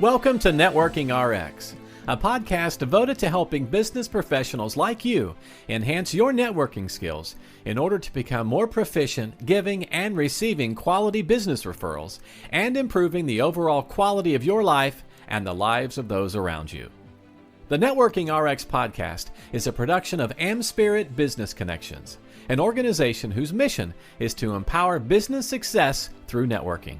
Welcome to Networking RX, a podcast devoted to helping business professionals like you enhance your networking skills in order to become more proficient giving and receiving quality business referrals and improving the overall quality of your life and the lives of those around you. The Networking RX podcast is a production of AmSpirit Business Connections, an organization whose mission is to empower business success through networking.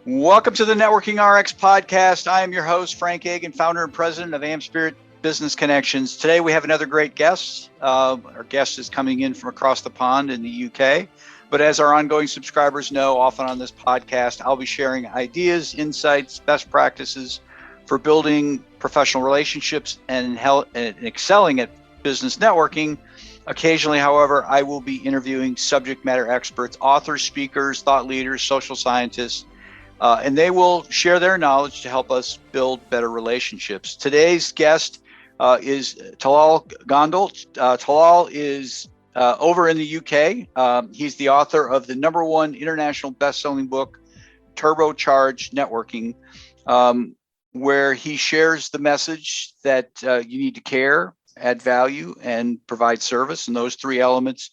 Welcome to the Networking RX podcast. I am your host, Frank Agan, founder and president of AmSpirit Business Connections. Today we have another great guest. Our guest is coming in from across the pond in the UK. But as our ongoing subscribers know, often on this podcast, I'll be sharing ideas, insights, best practices for building professional relationships and excelling at business networking. Occasionally, however, I will be interviewing subject matter experts, authors, speakers, thought leaders, social scientists, and they will share their knowledge to help us build better relationships. Today's guest is Talal Gondal. Talal is over in the UK. He's the author of the #1 international best-selling book, Turbocharge Networking, where he shares the message that you need to care, add value, and provide service. And those three elements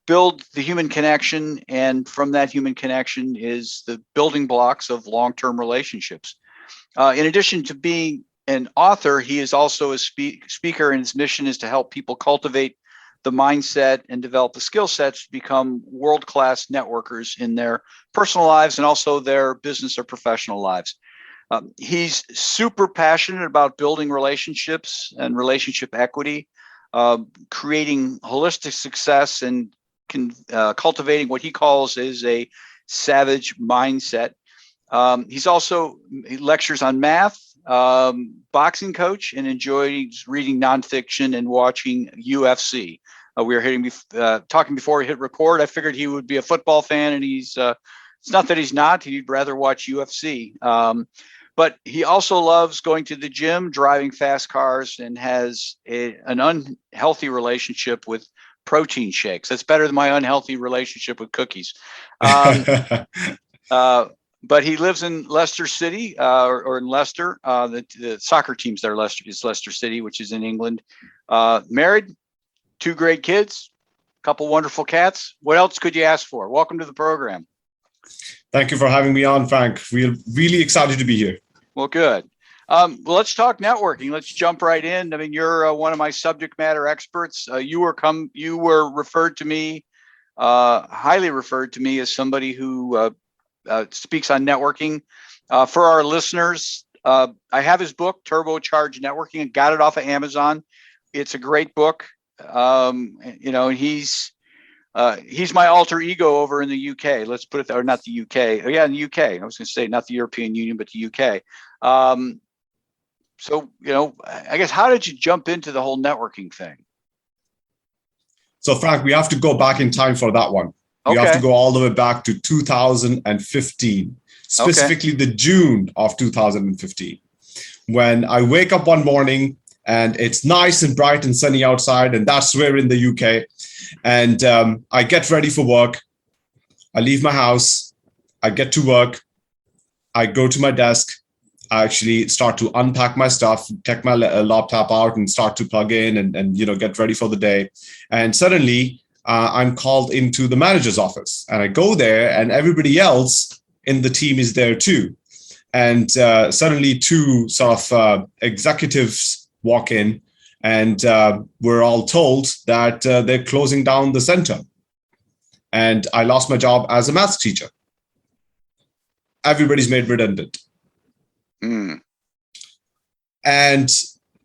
build the human connection, and from that human connection is the building blocks of long-term relationships. In addition to being an author, he is also a speaker, and his mission is to help people cultivate the mindset and develop the skill sets to become world-class networkers in their personal lives and also their business or professional lives. He's super passionate about building relationships and relationship equity, creating holistic success, and cultivating what he calls is a savage mindset. He lectures on math, boxing coach, and enjoys reading nonfiction and watching UFC. We were talking before we hit record. I figured he would be a football fan, and it's not that he's not. He'd rather watch UFC. But he also loves going to the gym, driving fast cars, and has an unhealthy relationship with protein shakes. That's better than my unhealthy relationship with cookies. But he lives in Leicester City, or in Leicester. The soccer team's there. Leicester City, which is in England. Married, 2 great kids, a couple wonderful cats. What else could you ask for? Welcome to the program. Thank you for having me on, Frank. We're really excited to be here. Well, good. Well, let's talk networking. Let's jump right in. I mean, you're one of my subject matter experts. You were referred to me, highly referred to me, as somebody who speaks on networking. For our listeners, I have his book, Turbocharge Networking. I got it off of Amazon. It's a great book. He's my alter ego over in the UK. Let's put it there, or not the UK. Oh, yeah, in the UK. I was going to say not the European Union, but the UK. So, I guess, how did you jump into the whole networking thing? So, Frank, we have to go back in time for that one. We have to go all the way back to 2015, specifically the June of 2015, when I wake up one morning and it's nice and bright and sunny outside, and that's where in the UK. And I get ready for work. I leave my house. I get to work. I go to my desk. I actually start to unpack my stuff, take my laptop out and start to plug in and get ready for the day. And suddenly I'm called into the manager's office, and I go there and everybody else in the team is there too. And suddenly 2 sort of executives walk in, and we're all told that they're closing down the center. And I lost my job as a math teacher. Everybody's made redundant. And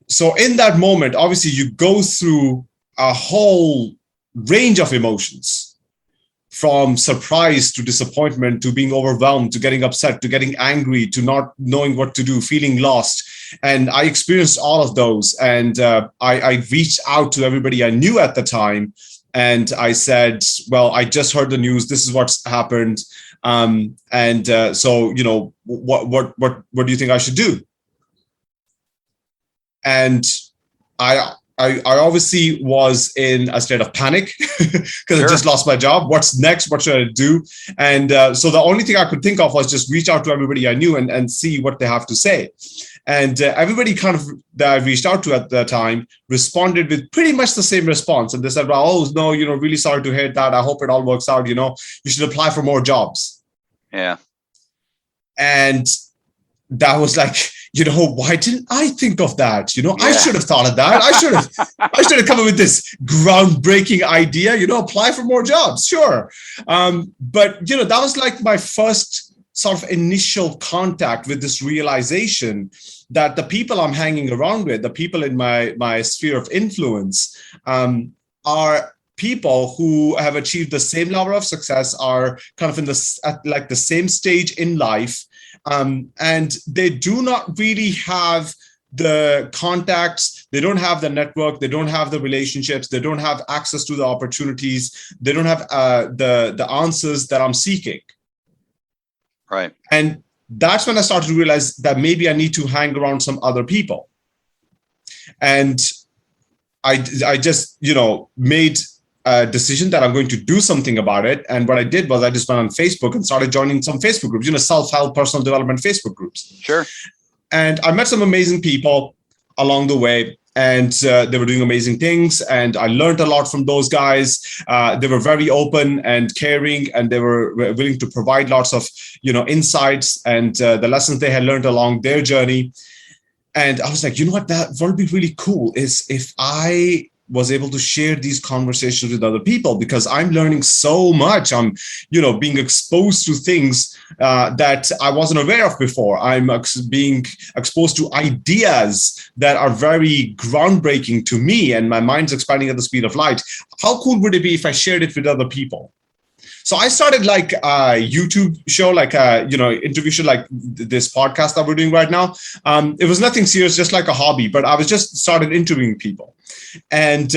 so in that moment, obviously you go through a whole range of emotions, from surprise to disappointment to being overwhelmed to getting upset to getting angry to not knowing what to do, feeling lost. And I experienced all of those. And I reached out to everybody I knew at the time. And I said, well, I just heard the news. This is what's happened. So, what do you think I should do? And I I obviously was in a state of panic because I just lost my job. What's next? What should I do? And so the only thing I could think of was just reach out to everybody I knew and see what they have to say. And everybody kind of that I reached out to at the time responded with pretty much the same response. And they said, well, oh, no, really sorry to hear that. I hope it all works out. You should apply for more jobs. Yeah. And that was like, why didn't I think of that? I should have thought of that. I should have come up with this groundbreaking idea, apply for more jobs. Sure. But, that was like my first sort of initial contact with this realization that the people I'm hanging around with, the people in my sphere of influence, are people who have achieved the same level of success, are kind of at the same stage in life. And they do not really have the contacts, they don't have the network, they don't have the relationships, they don't have access to the opportunities, they don't have the answers that I'm seeking. Right. And that's when I started to realize that maybe I need to hang around some other people. And I just, made a decision that I'm going to do something about it. And what I did was I just went on Facebook and started joining some Facebook groups, self-help, personal development Facebook groups. Sure. And I met some amazing people along the way, and they were doing amazing things. And I learned a lot from those guys. They were very open and caring, and they were willing to provide lots of, insights and the lessons they had learned along their journey. And I was like, what would be really cool is if I was able to share these conversations with other people, because I'm learning so much. I'm, being exposed to things that I wasn't aware of before. I'm being exposed to ideas that are very groundbreaking to me, and my mind's expanding at the speed of light. How cool would it be if I shared it with other people? So I started like a YouTube show, like a, interview show, like this podcast that we're doing right now. It was nothing serious, just like a hobby, but I was just started interviewing people. And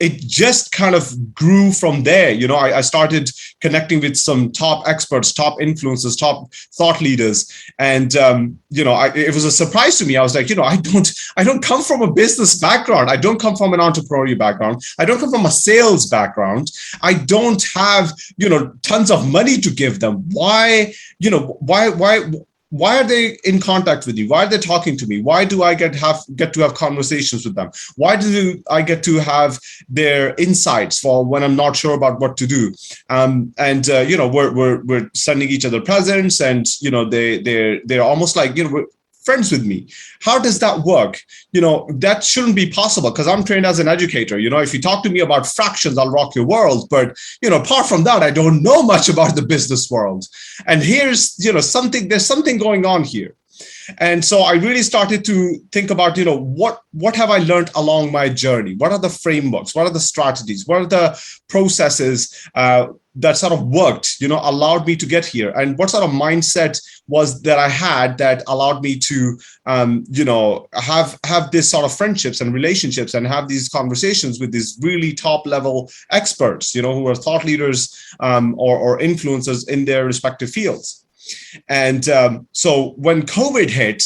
it just kind of grew from there. I started connecting with some top experts, top influencers, top thought leaders. And, it was a surprise to me. I was like, I don't come from a business background. I don't come from an entrepreneurial background. I don't come from a sales background. I don't have, tons of money to give them. Why are they in contact with you? Why are they talking to me? Why do I get to have conversations with them? Why do I get to have their insights for when I'm not sure about what to do? We're sending each other presents, and they're almost like we're friends with me. How does that work? That shouldn't be possible, because I'm trained as an educator. If you talk to me about fractions, I'll rock your world. But, apart from that, I don't know much about the business world. And here's, there's something going on here. And so I really started to think about, what have I learned along my journey? What are the frameworks? What are the strategies? What are the processes that sort of worked, allowed me to get here? And what sort of mindset was that I had that allowed me to, have this sort of friendships and relationships and have these conversations with these really top level experts, who are thought leaders or influencers in their respective fields. And so when COVID hit,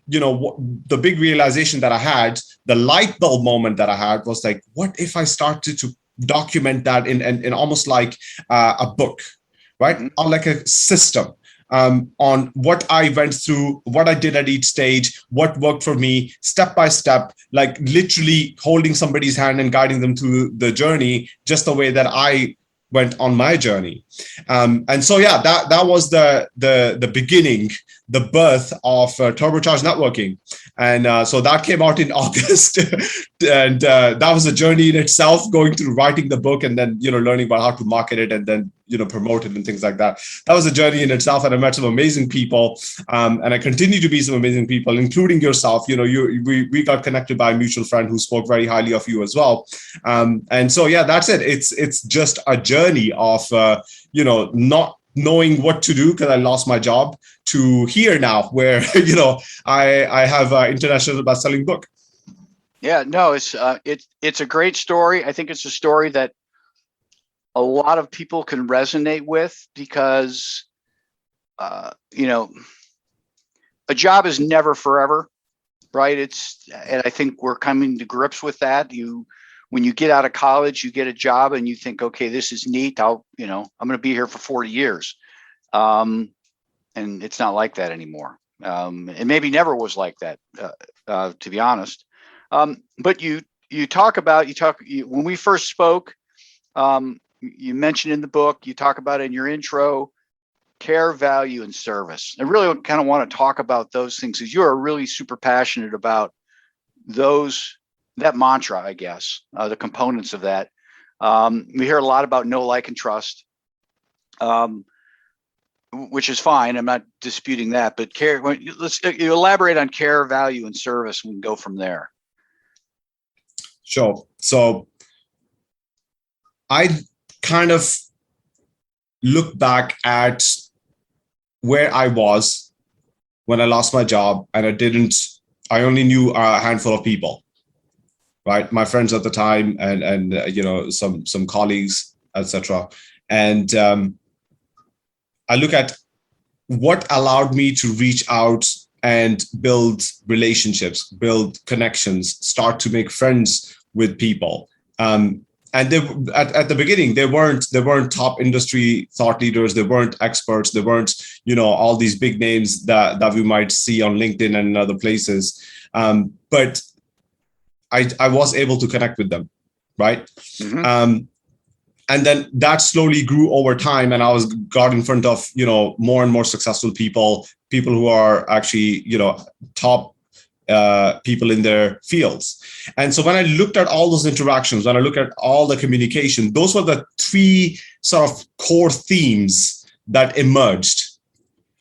the big realization that I had, the light bulb moment that I had was like, what if I started to document that in almost like a book, right? Or like a system on what I went through, what I did at each stage, what worked for me, step by step, like literally holding somebody's hand and guiding them through the journey, just the way that I went on my journey. And so, yeah, that was the beginning, the birth of Turbocharged Networking. And so that came out in August. And that was a journey in itself, going through writing the book and then, learning about how to market it and then, promote it and things like that. That was a journey in itself. And I met some amazing people. And I continue to meet some amazing people, including yourself. We got connected by a mutual friend who spoke very highly of you as well. And so, yeah, that's it. It's just a journey of, not knowing what to do because I lost my job, to here now where, I have an international best-selling book. Yeah, no, it's a great story. I think it's a story that a lot of people can resonate with because, a job is never forever. right? And I think we're coming to grips with that. When you get out of college, you get a job and you think, okay, this is neat. I'm going to be here for 40 years. And it's not like that anymore. It maybe never was like that, to be honest. But when we first spoke, you mentioned in the book, you talk about in your intro, care, value, and service. I really kind of want to talk about those things because you're really super passionate about that mantra, I guess, the components of that. We hear a lot about know, like, and trust, which is fine. I'm not disputing that, but care. Let's elaborate on care, value, and service, and we can go from there. Sure. So I kind of look back at where I was when I lost my job, and I only knew a handful of people, right? My friends at the time, and some colleagues, etc. And I look at what allowed me to reach out and build relationships, build connections, start to make friends with people. And they, at the beginning, they weren't top industry thought leaders. They weren't experts. They weren't, all these big names that we might see on LinkedIn and other places. But I was able to connect with them, right? Mm-hmm. And then that slowly grew over time, and I got in front of more and more successful people who are actually top people in their fields. And so when I looked at all those interactions, when I looked at all the communication, those were the three sort of core themes that emerged.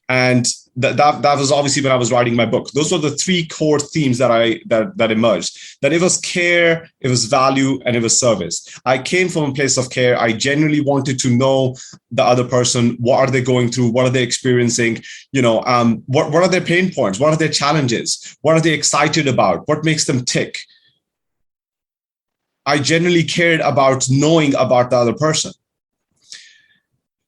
And that was obviously when I was writing my book. Those were the three core themes that emerged. That it was care, it was value, and it was service. I came from a place of care. I genuinely wanted to know the other person. What are they going through? What are they experiencing? What are their pain points? What are their challenges? What are they excited about? What makes them tick? I genuinely cared about knowing about the other person.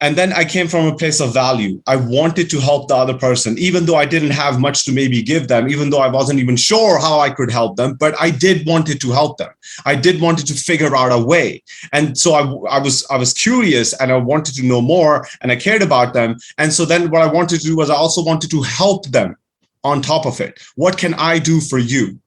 And then I came from a place of value. I wanted to help the other person, even though I didn't have much to maybe give them, even though I wasn't even sure how I could help them, but I did wanted to help them. I did wanted to figure out a way. And so I was curious, and I wanted to know more, and I cared about them. And so then what I wanted to do was I also wanted to help them on top of it. What can I do for you?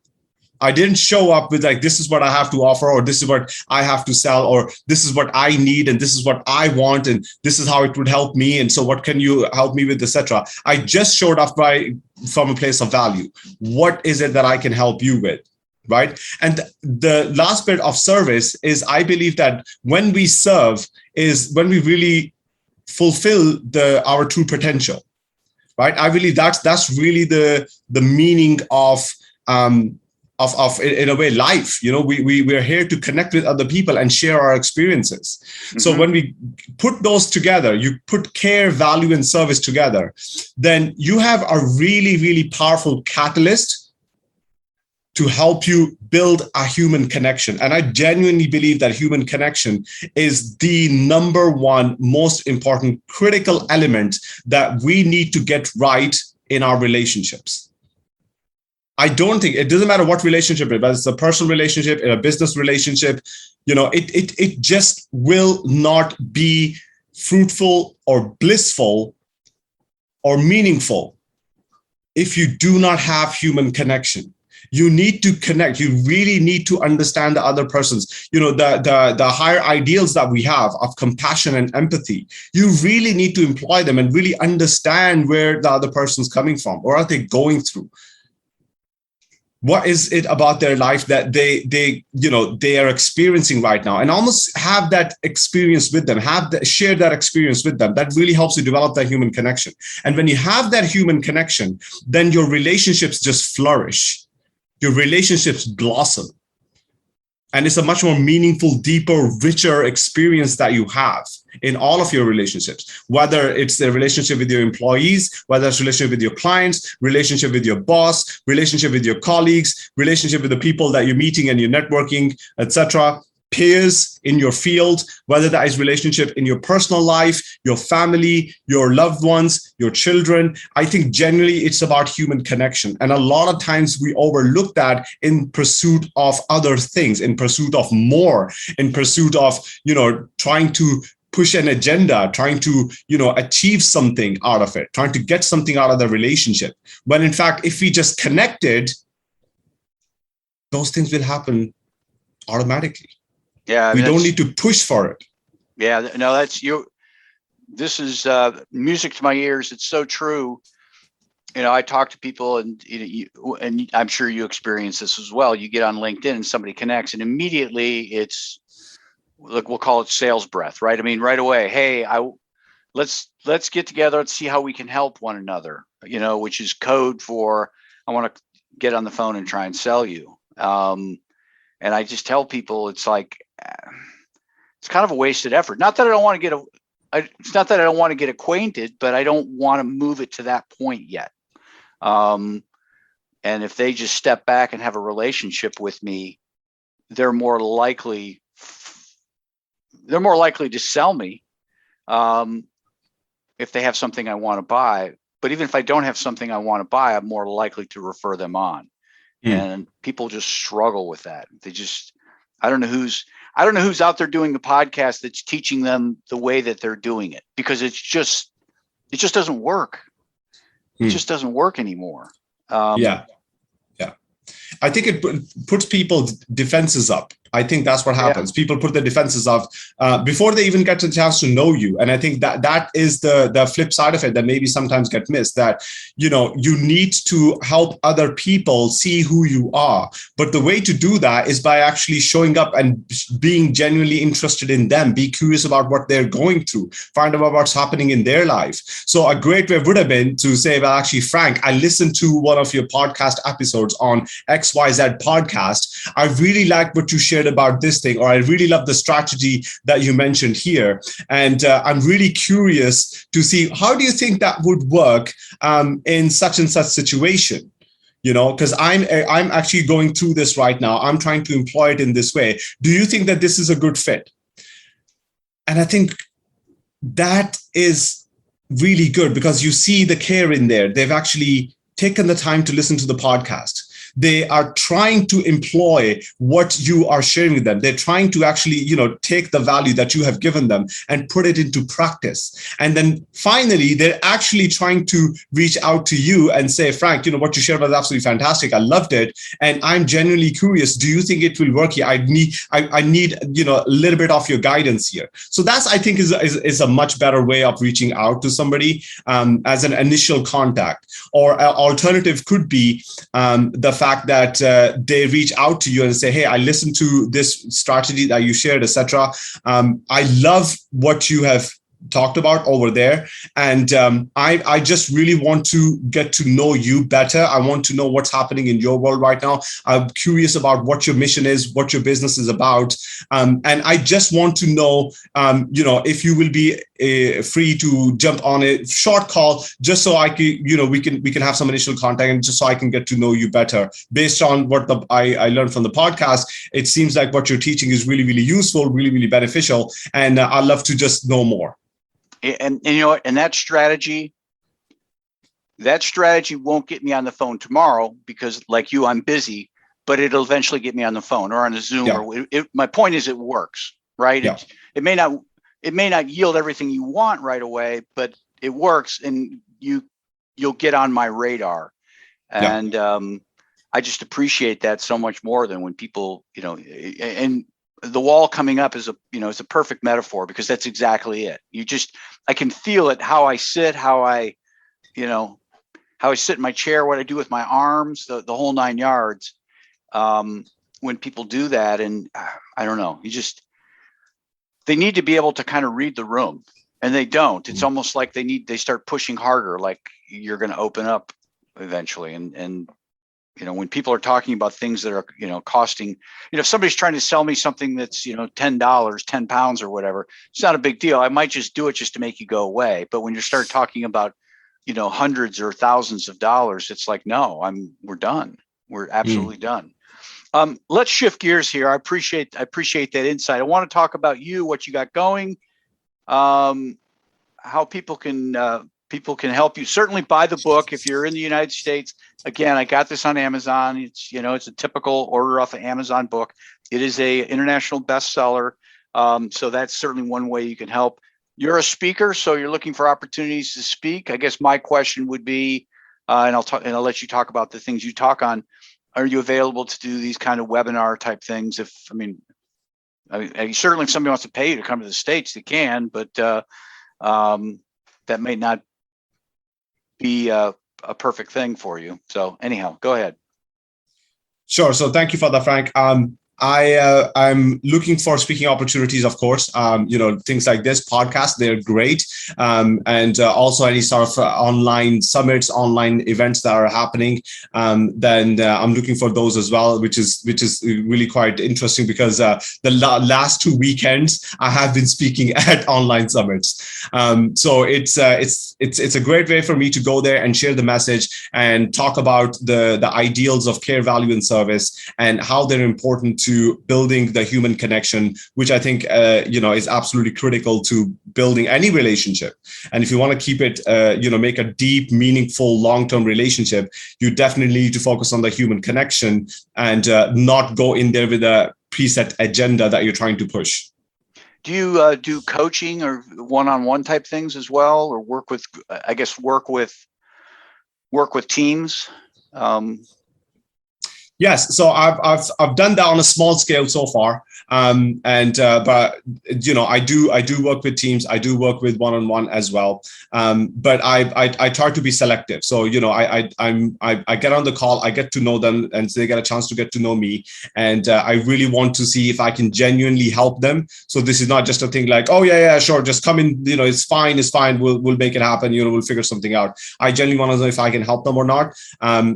I didn't show up with this is what I have to offer, or this is what I have to sell, or this is what I need, and this is what I want, and this is how it would help me. And so what can you help me with, etc. I just showed up from a place of value. What is it that I can help you with? Right. And the last bit of service is, I believe that when we serve is when we really fulfill our true potential. Right. I believe that's really the meaning of in a way, life. We're here to connect with other people and share our experiences. Mm-hmm. So when we put those together, you put care, value, and service together, then you have a really, really powerful catalyst to help you build a human connection. And I genuinely believe that human connection is the number one most important critical element that we need to get right in our relationships. I don't think it doesn't matter what relationship it is, whether it's a personal relationship, in a business relationship, it just will not be fruitful or blissful or meaningful if you do not have human connection. You need to connect. You really need to understand the other person's, the higher ideals that we have of compassion and empathy. You really need to employ them and really understand where the other person's coming from. What are they going through? What is it about their life that they are experiencing right now, and almost have that experience with them, share that experience with them. That really helps you develop that human connection. And when you have that human connection, then your relationships just flourish. Your relationships blossom. And it's a much more meaningful, deeper, richer experience that you have in all of your relationships, whether it's the relationship with your employees, whether it's relationship with your clients, relationship with your boss, relationship with your colleagues, relationship with the people that you're meeting and you're networking, etc. peers in your field, whether that is relationship in your personal life, your family, your loved ones, your children. I think generally it's about human connection. And a lot of times we overlook that in pursuit of other things, in pursuit of more, in pursuit of, trying to push an agenda, trying to, achieve something out of it, trying to get something out of the relationship. When in fact, if we just connected, those things will happen automatically. Yeah, I mean, we don't need to push for it. Yeah, no, that's you. This is music to my ears. It's so true. I talk to people, and and I'm sure you experience this as well. You get on LinkedIn and somebody connects, and immediately it's, look, we'll call it sales breath, right? I mean, right away, hey, let's get together. Let's see how we can help one another. Which is code for I want to get on the phone and try and sell you. And I just tell people, it's like, it's kind of a wasted effort. Not that I don't want to it's not that I don't want to get acquainted, but I don't want to move it to that point yet. And if they just step back and have a relationship with me, they're more likely to sell me if they have something I want to buy. But even if I don't have something I want to buy, I'm more likely to refer them on. And people just struggle with that. I don't know who's out there doing the podcast that's teaching them the way that they're doing it, because it just doesn't work. It just doesn't work anymore. Yeah. I think it puts people's defenses up. I think that's what happens. Yeah. People put their defenses up before they even get a chance to know you. And I think that is the flip side of it that maybe sometimes get missed, that, you need to help other people see who you are. But the way to do that is by actually showing up and being genuinely interested in them, be curious about what they're going through, find out what's happening in their life. So a great way would have been to say, well, actually, Frank, I listened to one of your podcast episodes on XYZ podcast. I really liked what you shared about this thing, or I really love the strategy that you mentioned here. And I'm really curious to see, how do you think that would work in such and such situation? Because I'm actually going through this right now. I'm trying to employ it in this way. Do you think that this is a good fit? And I think that is really good, because you see the care in there. They've actually taken the time to listen to the podcast. They are trying to employ what you are sharing with them. They're trying to actually, take the value that you have given them and put it into practice. And then finally, they're actually trying to reach out to you and say, Frank, what you shared was absolutely fantastic. I loved it. And I'm genuinely curious. Do you think it will work here? I need, a little bit of your guidance here. So that's, I think, is a much better way of reaching out to somebody as an initial contact. Or alternative could be the fact that they reach out to you and say, hey, I listened to this strategy that you shared, etc. I love what you have talked about over there. And I just really want to get to know you better. I want to know what's happening in your world right now. I'm curious about what your mission is, what your business is about. And I just want to know, if you will be free to jump on a short call, just so I can, we can have some initial contact, and just so I can get to know you better. Based on what I learned from the podcast, it seems like what you're teaching is really, really useful, really, really beneficial. And I'd love to just know more. And and that strategy won't get me on the phone tomorrow, because like you, I'm busy, but it'll eventually get me on the phone or on a Zoom. Yeah. Or my point is, it works, right? Yeah. It may not yield everything you want right away, but it works, and you'll get on my radar. And I just appreciate that so much more than when people, and the wall coming up is it's a perfect metaphor, because that's exactly it. I can feel it, how I sit, how I sit in my chair, what I do with my arms, the whole 9 yards. When people do that, and I don't know, they need to be able to kind of read the room, and they don't. It's almost like they start pushing harder, like you're going to open up eventually. And when people are talking about things that are, costing, if somebody's trying to sell me something that's, $10, 10 pounds or whatever, it's not a big deal. I might just do it just to make you go away. But when you start talking about, hundreds or thousands of dollars, it's like, no, we're done. We're absolutely done. Let's shift gears here. I appreciate that insight. I want to talk about you, what you got going, how people can help you. Certainly buy the book if you're in the United States. Again, I got this on Amazon. It's a typical order off of Amazon book. It is a international bestseller. So that's certainly one way you can help. You're a speaker, so you're looking for opportunities to speak. I guess my question would be, and I'll let you talk about the things you talk on. Are you available to do these kind of webinar type things? Certainly if somebody wants to pay you to come to the States, they can, but that may not be a perfect thing for you. So anyhow, go ahead. Sure. So thank you for that, Frank. I'm looking for speaking opportunities, of course. Things like this podcast, they're great. And also any sort of online summits, online events that are happening. Then I'm looking for those as well, which is really quite interesting because the last 2 weekends I have been speaking at online summits. So it's a great way for me to go there and share the message and talk about the ideals of care, value, and service and how they're important to building the human connection, which I think is absolutely critical to building any relationship. And if you want to keep it, make a deep, meaningful, long-term relationship, you definitely need to focus on the human connection and not go in there with a preset agenda that you're trying to push. Do you do coaching or one-on-one type things as well, or work with teams? Yes, so I've done that on a small scale so far, but I do work with teams. I do work with one-on-one as well, but I try to be selective. So I get on the call, I get to know them, and they get a chance to get to know me, and I really want to see if I can genuinely help them. So this is not just a thing like, oh yeah, sure, just come in. It's fine. We'll make it happen. We'll figure something out. I genuinely want to know if I can help them or not, I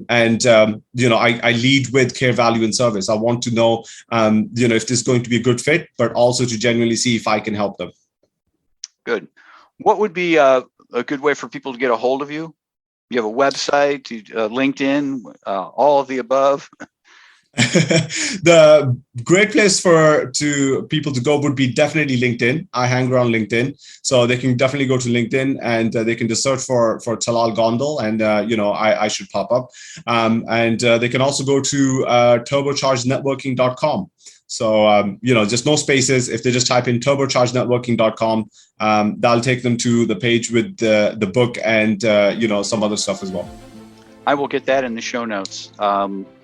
lead with care, value, and service. I want to know, if this is going to be a good fit, but also to genuinely see if I can help them. Good. What would be a good way for people to get a hold of you? You have a website, LinkedIn, all of the above? The great place for people to go would be definitely LinkedIn. I hang around LinkedIn, so they can definitely go to LinkedIn and they can just search for Talal Gondal, and I should pop up. And they can also go to turbochargenetworking.com. So just no spaces. If they just type in turbochargenetworking.com, that'll take them to the page with the book and some other stuff as well. I will get that in the show notes.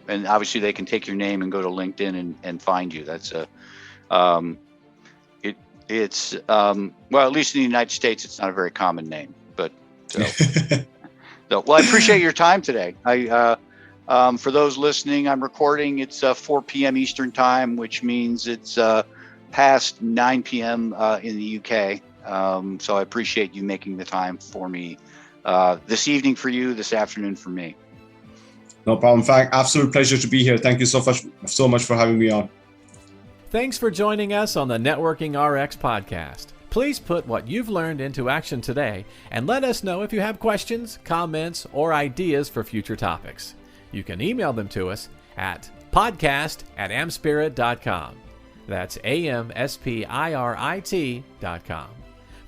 And obviously they can take your name and go to LinkedIn and find you. That's well, at least in the United States, it's not a very common name, but well, I appreciate your time today. For those listening, I'm recording. It's 4 p.m. Eastern time, which means it's past 9 p.m. In the UK. So I appreciate you making the time for me this evening for you, this afternoon for me. No problem, Frank. Absolute pleasure to be here. Thank you so much for having me on. Thanks for joining us on the Networking RX podcast. Please put what you've learned into action today and let us know if you have questions, comments, or ideas for future topics. You can email them to us at podcast@amspirit.com. That's AmSpirit.com.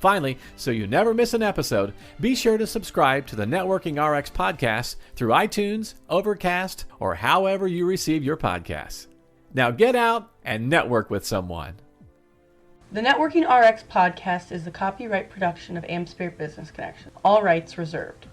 Finally, so you never miss an episode, be sure to subscribe to the Networking RX podcast through iTunes, Overcast, or however you receive your podcasts. Now get out and network with someone. The Networking RX podcast is the copyright production of AmSpirit Business Connection. All rights reserved.